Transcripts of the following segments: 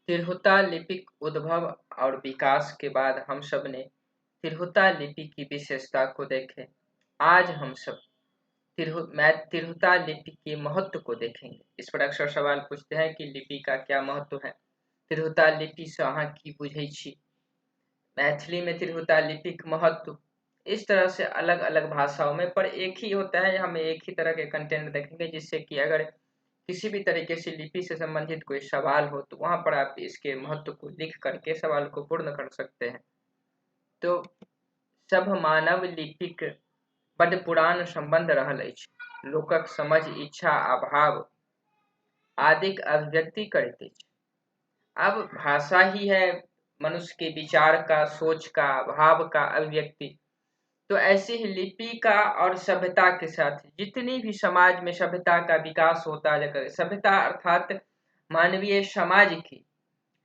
तिरहुता लिपिक उद्भव और विकास के बाद हम सब ने तिरहुता लिपि की विशेषता को देखें। आज हम सब तिरहुता लिपि के महत्व को देखेंगे। इस पर अक्सर सवाल पूछते हैं कि लिपि का क्या महत्व है। तिरहुता लिपि से अहाँ की बुझै छी। मैथिली में तिरहुता लिपिक महत्व इस तरह से अलग अलग भाषाओं में, पर एक ही होता है। हम एक ही तरह के कंटेंट देखेंगे, जिससे कि अगर किसी भी तरीके से लिपि से संबंधित कोई सवाल हो तो वहां पर आप इसके महत्व को लिख करके सवाल को पूर्ण कर सकते हैं। तो सब मानव लिपिक बड़ पुरान संबंध रहल अछि। लोकक समझ, इच्छा आ भाव आदिक अभिव्यक्ति करैत अछि। अब भाषा ही है मनुष्य के विचार का, सोच का, भाव का अभिव्यक्ति। तो ऐसी ही लिपि का और सभ्यता के साथ जितनी भी समाज में सभ्यता का विकास होता जाकर, सभ्यता अर्थात मानवीय समाज की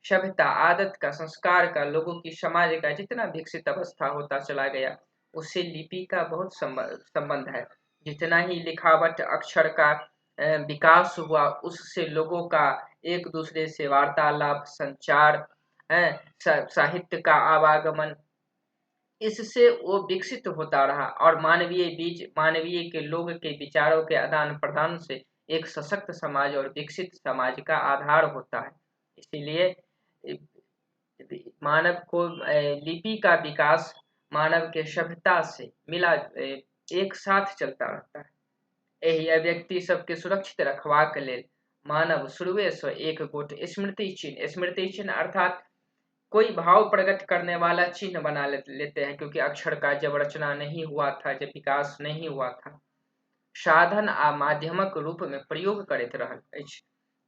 सभ्यता, आदत का, संस्कार का, लोगों की समाज का जितना विकसित अवस्था होता चला गया, उससे लिपि का बहुत संबंध है। जितना ही लिखावट अक्षर का विकास हुआ, उससे लोगों का एक दूसरे से वार्तालाप, संचार, साहित्य का आवागमन, इससे वो विकसित होता रहा और मानवीय के लोग के विचारों के आदान प्रदान से एक सशक्त समाज और विकसित समाज का आधार होता है। इसीलिए मानव को लिपि का विकास मानव के सभ्यता से मिला एक साथ चलता रहता है। एहि अभिव्यक्ति सबके सुरक्षित रखबाक लेल मानव शुरुए से एक गोट स्मृति चिन्ह अर्थात कोई भाव प्रकट करने वाला चिन्ह बना लेते हैं, क्योंकि अक्षर का जब रचना नहीं हुआ था, जब विकास नहीं हुआ था, साधन आ माध्यमक रूप में प्रयोग करैत रहल अछि।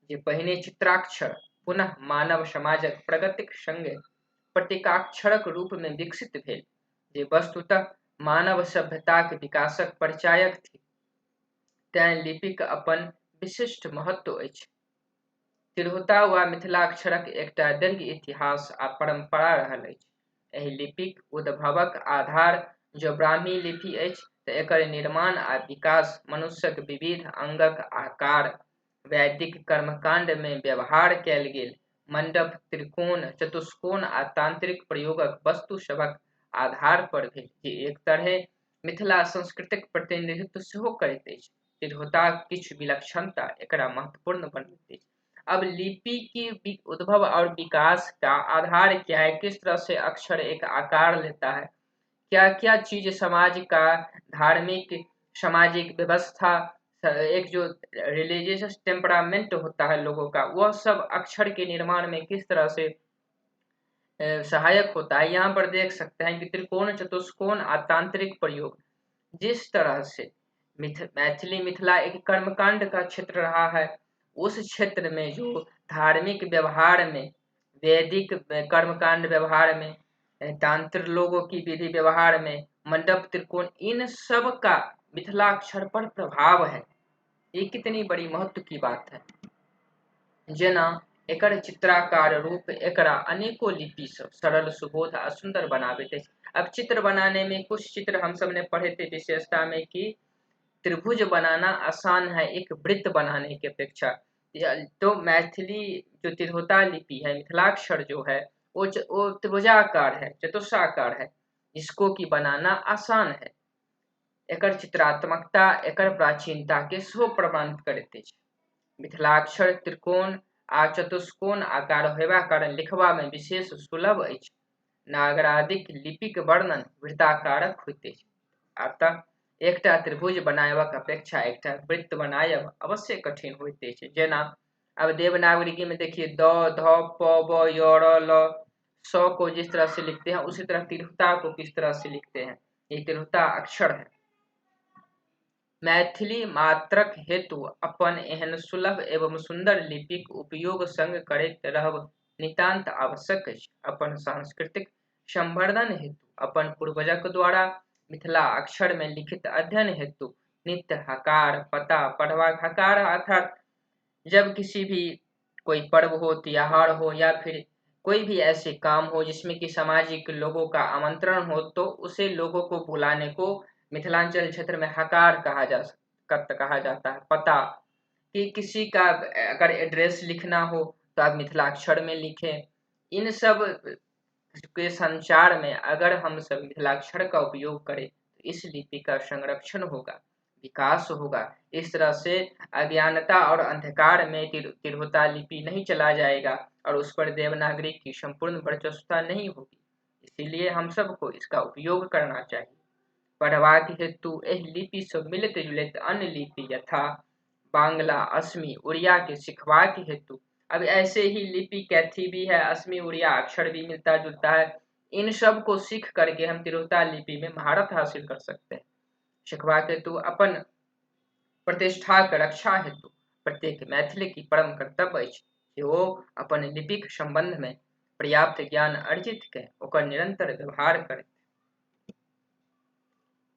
जे पहिने चित्राक्षर पुनः मानव समाजक प्रगतिक संगे प्रतीकाक्षरक रूप में विकसित भेल, जे वस्तुतः मानव सभ्यताक विकासक परिचायक थी। तें लिपिक अपन विशिष्ट महत्व अछि। तिरहुता वा मिथिलाक्षरक एकटा दीर्घ इतिहास आ परंपरा रहल अछि। एहि लिपिक उद्भवक आधार जो ब्राह्मी लिपि अछि, तऽ एकर निर्माण आ विकास मनुष्यक विविध अंगक आकार, वैदिक कर्मकांड में व्यवहार कयल गेल मंडप, त्रिकोण, चतुष्कोण आ तांत्रिक प्रयोगक वस्तु सभक आधार पर भेल, जे एक तरहे मिथिला संस्कृतिक प्रतिनिधित्व सेहो करैत अछि। तिरहुताक किछु विलक्षणता एकरा महत्वपूर्ण बनबैत अछि। अब लिपि की उद्भव और विकास का आधार क्या है, किस तरह से अक्षर एक आकार लेता है, क्या क्या चीज समाज का, धार्मिक सामाजिक व्यवस्था, एक जो रिलीजियस टेम्परामेंट होता है लोगों का, वह सब अक्षर के निर्माण में किस तरह से सहायक होता है। यहाँ पर देख सकते हैं कि त्रिकोण, चतुष्कोण और तांत्रिक प्रयोग, जिस तरह से मैथिली मिथिला एक कर्मकांड का क्षेत्र रहा है, उस क्षेत्र में जो धार्मिक व्यवहार में, वैदिक कर्मकांड व्यवहार में, तांत्र लोगों की विधि व्यवहार में, मंडप, त्रिकोण, इन सब का मिथिलाक्षर पर प्रभाव है। ये कितनी बड़ी महत्व की बात है। जेना एकर चित्राकार रूप एकरा अनेकों लिपि सब सरल, सुबोध आ सुंदर बनाबैत अछि। अब चित्र बनाने में कुछ चित्र हम सब ने पढ़े थे विशेषता में कि त्रिभुज बनाना आसान है एक वृत्त बनाने की अपेक्षा। तो मैथिली जो तिरहुता लिपि है, मिथिलाक्षर जो है, वो त्रिभुजाकार है, चतुष्काकार है, इसको की बनाना आसान है। एकर चित्रात्मकता एकर प्राचीनता के सेहो प्रमाणित करैत अछि। मिथिलाक्षर त्रिकोण आ चतुष्कोण आकार हेबा कारण लिखबा में विशेष सुलभ अछि। नागरादिक लिपिक वर्णन वृत्ताकारक होइत अछि। अतः एकटा त्रिभुज बनायबाक अपेक्षा एकटा वृत्त बनायब अवश्य कठिन होइत अछि। जेना अब देवनागरी में देखिए द, ध, प, ब, य, र, ल, स को जिस तरह से लिखते हैं, उसी तरह तिरहुता को किस तरह से लिखते हैं। ये तिरहुता अक्षर है। मैथिली मात्रक हेतु अपन एहन सुलभ एवं सुंदर लिपिक उपयोग संग करैत रहब नितांत आवश्यक अछि। अपन सांस्कृतिक संवर्धन हेतु, अपन पूर्वजक द्वारा मिथिला अक्षर में लिखित अध्ययन हेतु नित्य हकार पता पढ़वा, हकार अर्थात जब किसी भी कोई पर्व हो, त्योहार हो, या फिर कोई भी ऐसे काम हो जिसमें कि सामाजिक लोगों का आमंत्रण हो, तो उसे लोगों को बुलाने को मिथिलांचल क्षेत्र में हकार कहा जाता है। पता कि किसी का अगर एड्रेस लिखना हो तो आप मिथिलाक्षर में लिखें। इन सब के संचार में अगर हम सब मिथिलाक्षर का उपयोग करें तो इस लिपि का संरक्षण होगा, विकास होगा। इस तरह से अज्ञानता और अंधकार में तिरहुता लिपि नहीं चला जाएगा और उस पर देवनागरी की संपूर्ण वर्चस्वता नहीं होगी। इसीलिए हम सबको इसका उपयोग करना चाहिए। पढ़वाक हेतु एह लिपि से मिलित जुलित अन्य लिपि यथा बांग्ला, असमी, उड़िया के सिखवाक हेतु। अब ऐसे ही लिपि कैथी भी है, असमी, उड़िया अक्षर भी मिलता जुलता है। इन सब को सीख करके हम तिरहुता लिपि में महारत हासिल कर सकते हैं। सिखवाक हेतु अपन प्रतिष्ठा के रक्षा हेतु प्रत्येक मैथिली की परम कर्तव्य अछि कि वो अपन लिपिक संबंध में पर्याप्त ज्ञान अर्जित के ओकर निरंतर व्यवहार करे।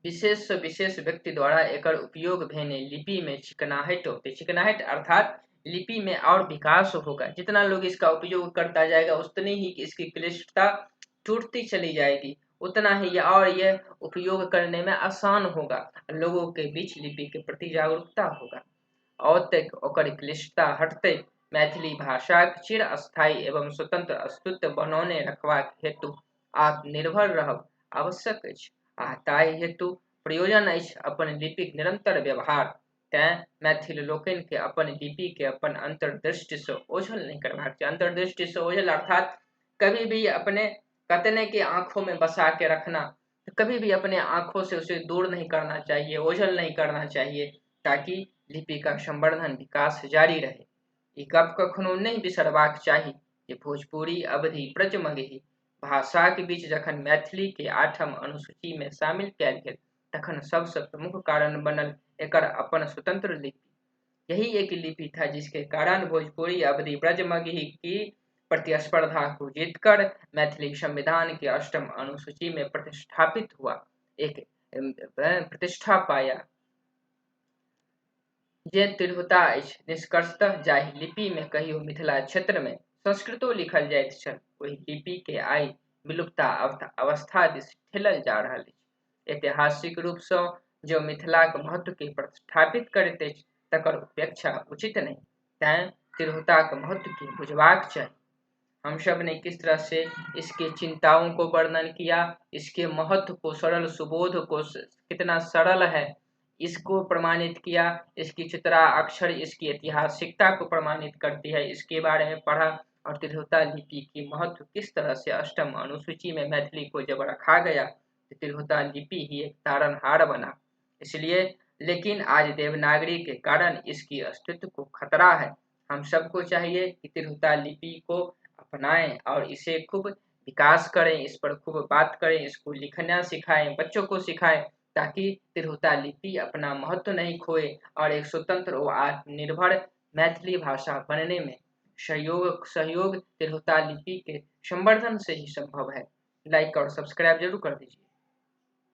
विशेष से विशेष व्यक्ति द्वारा एकर उपयोग भेने लिपि में चिकनाहट होते। चिकनाहट अर्थात लिपि में और विकास होगा। जितना लोग इसका उपयोग करता जाएगा उतनी ही इसकी क्लिष्टता टूटती चली जाएगी, उतना ही और यह उपयोग करने में आसान होगा। लोगों के बीच लिपि के प्रति जागरूकता होगा और तक ओकर क्लिष्टता हटते मैथिली भाषा चिर अस्थायी एवं स्वतंत्र अस्तित्व बनौने रखबाक हेतु आत्मनिर्भर रहब आवश्यक अछि। ताहि हेतु प्रयोजन अछि अपन लिपिक निरंतर व्यवहार। तैं मैथिल लोकनि के अपन लिपि के अपन अंतर्दृष्टि से ओझल नहीं करबाक चाहिए। अंतर्दृष्टि से ओझल अर्थात कभी भी अपने कतने की आंखों में बसा के रखना, कभी भी अपने आंखों से उसे दूर नहीं करना चाहिए, ओझल नहीं करना चाहिए, ताकि लिपि का संवर्धन विकास जारी रहे। ई गप कखनो नहीं बिसरबाक चाही कि भोजपुरी, अवधी, ब्रज, मगही भाषा के बीच जखन मैथिली के 8म अनुसूची में शामिल कैल गेल तखन सबसे प्रमुख कारण बनल एकर अपन स्वतंत्र लिपि। यही एक लिपि था जिसके कारण भोजपुरी, अवधी, ब्रज, मगही की प्रतिस्पर्धा को जीतकर मैथिली संविधान के 8म अनुसूची में प्रतिष्ठापित हुआ, एक प्रतिष्ठा पाया। जे तिरहुता अछि निष्कर्षतः जाहि लिपि में कहियो मिथिला क्षेत्र में संस्कृतो लिखल जाइत छल, ओहि लिपि के आइ विलुप्ता अवस्था दिस ठेलल जा रहल अछि। ऐतिहासिक रूप से जो मिथिला के महत्व के प्रतिष्ठापित करैत अछि तकर उपेक्षा उचित नहीं। तैं तिरहुता के महत्व के बुझबाक चाहिए। हम सब ने किस तरह से इसके चिंताओं को वर्णन किया, इसके महत्व को, सरल सुबोध को, कितना सरल है इसको प्रमाणित किया, इसकी चित्रा अक्षर इसकी ऐतिहासिकता को प्रमाणित करती है, इसके बारे में पढ़ा और तिरहुता लिपि की महत्व किस तरह से 8म अनुसूची में मैथिली को जब रखा गया तो तिरहुता लिपि ही एक तारनहार बना। इसलिए लेकिन आज देवनागरी के कारण इसकी अस्तित्व को खतरा है। हम सबको चाहिए कि तिरहुता लिपि को अपनाएं और इसे खूब विकास करें, इस पर खूब बात करें, इसको लिखना सिखाएं, बच्चों को सिखाएं, ताकि तिरहुता लिपि अपना महत्व नहीं खोए और एक स्वतंत्र व आत्मनिर्भर मैथिली भाषा बनने में सहयोग तिरहुता लिपि के संवर्धन से ही संभव है। लाइक और सब्सक्राइब जरूर कर दीजिए।